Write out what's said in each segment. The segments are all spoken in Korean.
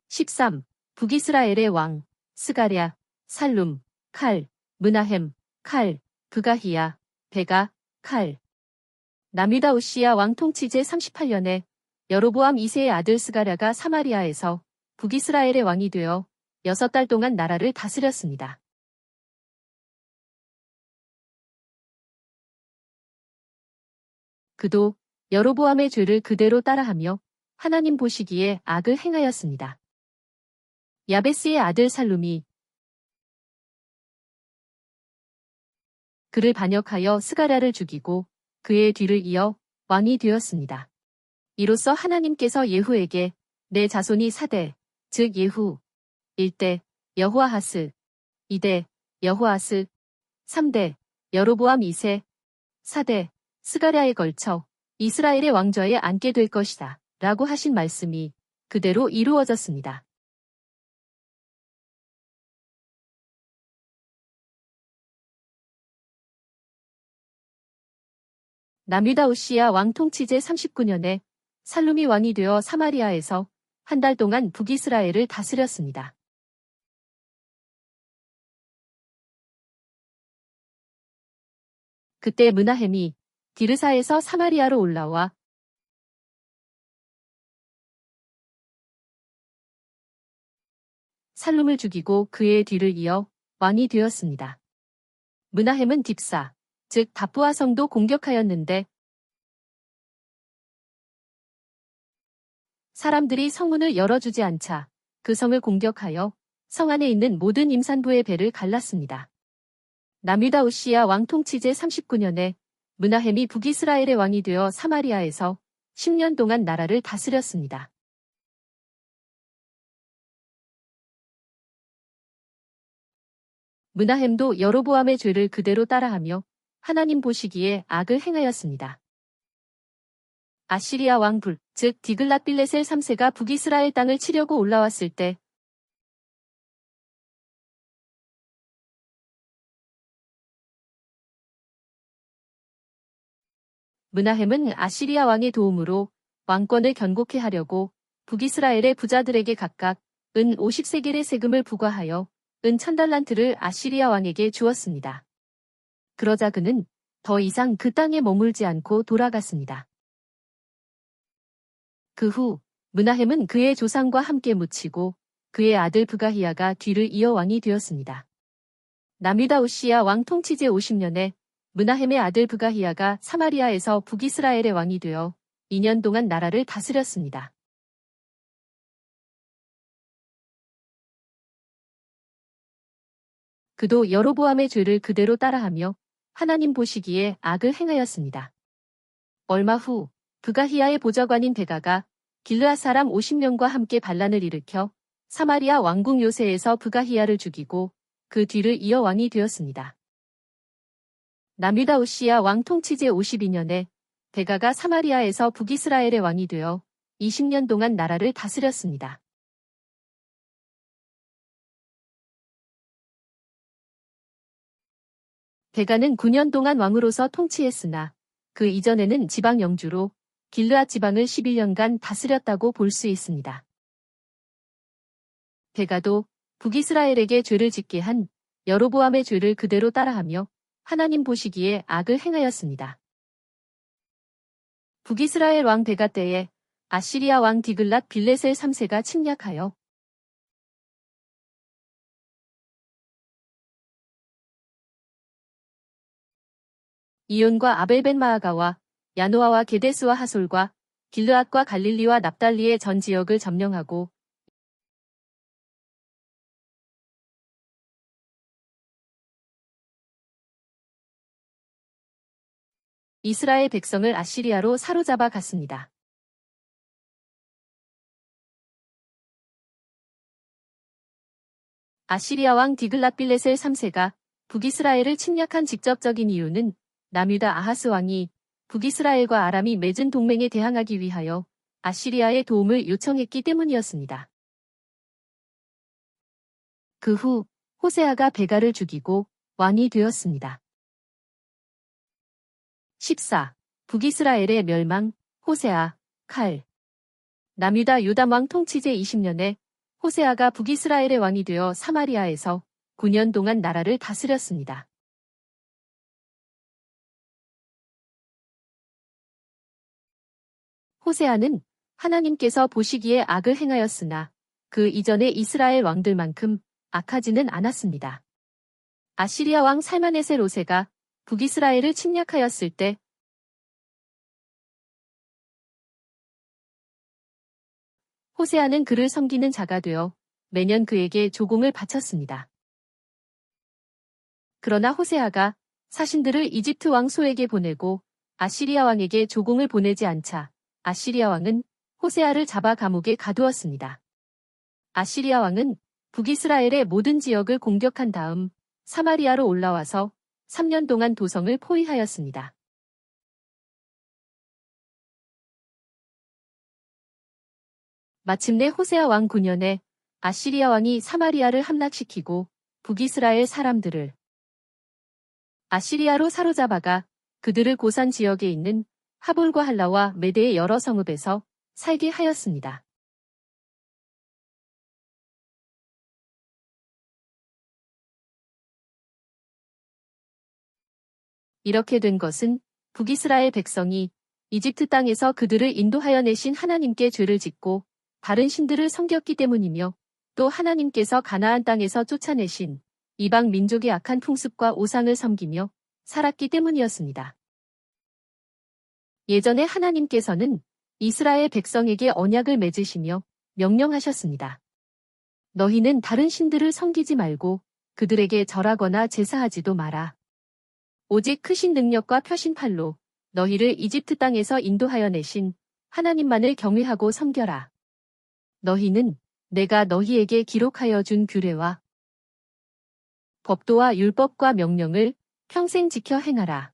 13. 북이스라엘의 왕, 스가랴, 살룸, 칼, 므나헴, 칼, 브가히야, 베가, 칼. 남유다 우시야 왕 통치 제38년에 여로보암 2세의 아들 스가랴가 사마리아에서 북이스라엘의 왕이 되어 6달 동안 나라를 다스렸습니다. 그도 여로보암의 죄를 그대로 따라하며 하나님 보시기에 악을 행하였습니다. 야베스의 아들 살룸이 그를 반역하여 스가랴를 죽이고 그의 뒤를 이어 왕이 되었습니다. 이로써 하나님께서 예후에게 내 자손이 4대, 즉 예후, 1대, 여호아하스, 2대, 여호아스, 3대, 여로보암 2세, 4대, 스가랴에 걸쳐 이스라엘의 왕좌에 앉게 될 것이다 라고 하신 말씀이 그대로 이루어졌습니다. 남유다 우시야 왕 통치 제39년에 살룸이 왕이 되어 사마리아에서 1달 동안 북이스라엘을 다스렸습니다. 그때 므나헴이 디르사에서 사마리아로 올라와 살룸을 죽이고 그의 뒤를 이어 왕이 되었습니다. 므나헴은 딥사, 즉 다부아 성도 공격하였는데 사람들이 성문을 열어주지 않자 그 성을 공격하여 성 안에 있는 모든 임산부의 배를 갈랐습니다. 남유다 우시야 왕 통치 제39년에 므나헴이 북이스라엘의 왕이 되어 사마리아에서 10년 동안 나라를 다스렸습니다. 므나헴도 여로보암의 죄를 그대로 따라하며 하나님 보시기에 악을 행하였습니다. 아시리아 왕 불, 즉 디글랏빌레셀 3세가 북이스라엘 땅을 치려고 올라왔을 때 므나헴은 아시리아 왕의 도움으로 왕권을 견고케 하려고 북이스라엘의 부자들에게 각각 은 50세겔의 세금을 부과하여 은 1000달란트를 아시리아 왕에게 주었습니다. 그러자 그는 더 이상 그 땅에 머물지 않고 돌아갔습니다. 그 후 므나헴은 그의 조상과 함께 묻히고 그의 아들 브가히야가 뒤를 이어 왕이 되었습니다. 남유다 우시야 왕 통치 제50년에 므나헴의 아들 브가히야가 사마리아에서 북이스라엘의 왕이 되어 2년 동안 나라를 다스렸습니다. 그도 여로보암의 죄를 그대로 따라하며 하나님 보시기에 악을 행하였습니다. 얼마 후 브가히야의 보좌관인 베가가 길르앗 사람 50명과 함께 반란을 일으켜 사마리아 왕궁 요새에서 브가히야를 죽이고 그 뒤를 이어 왕이 되었습니다. 남유다 우시야 왕 통치 제52년에 베가가 사마리아에서 북이스라엘의 왕이 되어 20년 동안 나라를 다스렸습니다. 베가는 9년 동안 왕으로서 통치했으나 그 이전에는 지방 영주로 길르앗 지방을 11년간 다스렸다고 볼 수 있습니다. 베가도 북이스라엘에게 죄를 짓게 한 여로보암의 죄를 그대로 따라하며 하나님 보시기에 악을 행하였습니다. 북이스라엘 왕 베가 때에 아시리아 왕 디글랏 빌레셀 3세가 침략하여 이온과 아벨벤마아가와 야노아와 게데스와 하솔과 길르앗과 갈릴리와 납달리의 전 지역을 점령하고 이스라엘 백성을 아시리아로 사로잡아 갔습니다. 아시리아 왕 디글랏빌레셀 3세가 북이스라엘을 침략한 직접적인 이유는 남유다 아하스 왕이 북이스라엘과 아람이 맺은 동맹에 대항하기 위하여 아시리아의 도움을 요청했기 때문이었습니다. 그 후 호세아가 베가를 죽이고 왕이 되었습니다. 14. 북이스라엘의 멸망, 호세아, 칼. 남유다 요담 왕 통치 제20년에 호세아가 북이스라엘의 왕이 되어 사마리아에서 9년 동안 나라를 다스렸습니다. 호세아는 하나님께서 보시기에 악을 행하였으나 그 이전의 이스라엘 왕들만큼 악하지는 않았습니다. 아시리아 왕 살마네세 로세가 북이스라엘을 침략하였을 때 호세아는 그를 섬기는 자가 되어 매년 그에게 조공을 바쳤습니다. 그러나 호세아가 사신들을 이집트 왕 소에게 보내고 아시리아 왕에게 조공을 보내지 않자 아시리아 왕은 호세아를 잡아 감옥에 가두었습니다. 아시리아 왕은 북이스라엘의 모든 지역을 공격한 다음 사마리아로 올라와서 3년 동안 도성을 포위하였습니다. 마침내 호세아 왕 9년에 아시리아 왕이 사마리아를 함락시키고 북이스라엘 사람들을 아시리아로 사로잡아가 그들을 고산 지역에 있는 하볼과 할라와 메대의 여러 성읍에서 살게 하였습니다. 이렇게 된 것은 북이스라엘 백성이 이집트 땅에서 그들을 인도하여 내신 하나님께 죄를 짓고 다른 신들을 섬겼기 때문이며 또 하나님께서 가나안 땅에서 쫓아내신 이방 민족의 악한 풍습과 우상을 섬기며 살았기 때문이었습니다. 예전에 하나님께서는 이스라엘 백성에게 언약을 맺으시며 명령하셨습니다. 너희는 다른 신들을 섬기지 말고 그들에게 절하거나 제사하지도 마라. 오직 크신 능력과 표신팔로 너희를 이집트 땅에서 인도하여 내신 하나님만을 경외하고 섬겨라. 너희는 내가 너희에게 기록하여 준 규례와 법도와 율법과 명령을 평생 지켜 행하라.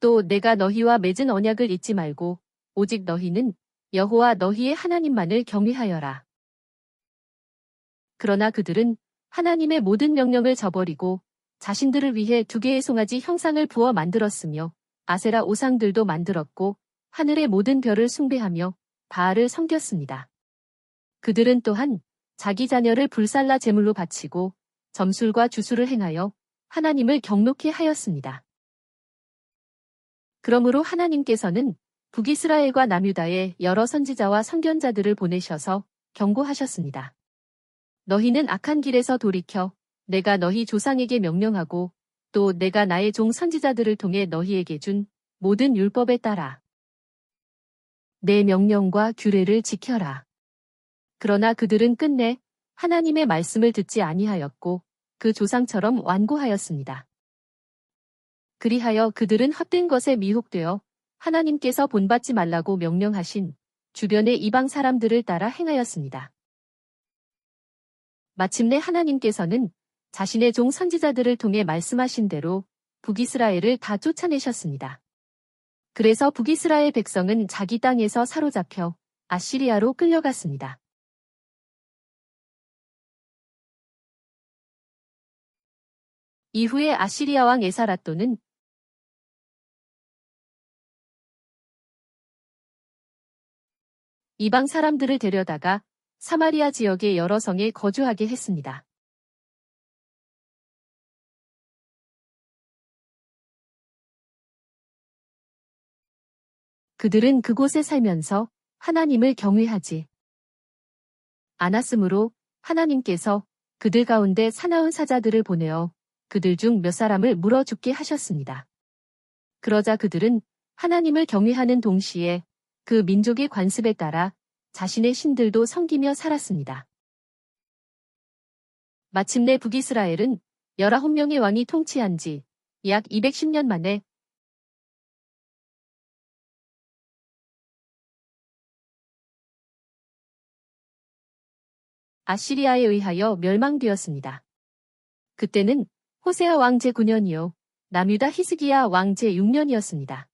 또 내가 너희와 맺은 언약을 잊지 말고 오직 너희는 여호와 너희의 하나님만을 경외하여라. 그러나 그들은 하나님의 모든 명령을 저버리고 자신들을 위해 2개의 송아지 형상을 부어 만들었으며 아세라 우상들도 만들었고 하늘의 모든 별을 숭배하며 바알을 섬겼습니다. 그들은 또한 자기 자녀를 불살라 제물로 바치고 점술과 주술을 행하여 하나님을 경노케 하였습니다. 그러므로 하나님께서는 북이스라엘과 남유다에 여러 선지자와 선견자들을 보내셔서 경고하셨습니다. 너희는 악한 길에서 돌이켜 내가 너희 조상에게 명령하고 또 내가 나의 종 선지자들을 통해 너희에게 준 모든 율법에 따라 내 명령과 규례를 지켜라. 그러나 그들은 끝내 하나님의 말씀을 듣지 아니하였고 그 조상처럼 완고하였습니다. 그리하여 그들은 헛된 것에 미혹되어 하나님께서 본받지 말라고 명령하신 주변의 이방 사람들을 따라 행하였습니다. 마침내 하나님께서는 자신의 종 선지자들을 통해 말씀하신 대로 북이스라엘을 다 쫓아내셨습니다. 그래서 북이스라엘 백성은 자기 땅에서 사로잡혀 아시리아로 끌려갔습니다. 이후에 아시리아 왕 에사라또는 이방 사람들을 데려다가 사마리아 지역의 여러 성에 거주하게 했습니다. 그들은 그곳에 살면서 하나님을 경외하지 않았으므로 하나님께서 그들 가운데 사나운 사자들을 보내어 그들 중 몇 사람을 물어 죽게 하셨습니다. 그러자 그들은 하나님을 경외하는 동시에 그 민족의 관습에 따라 자신의 신들도 섬기며 살았습니다. 마침내 북이스라엘은 19명의 왕이 통치한 지 약 210년 만에 아시리아에 의하여 멸망되었습니다. 그때는 호세아 왕 제9년이요 남유다 히스기야 왕 제6년이었습니다.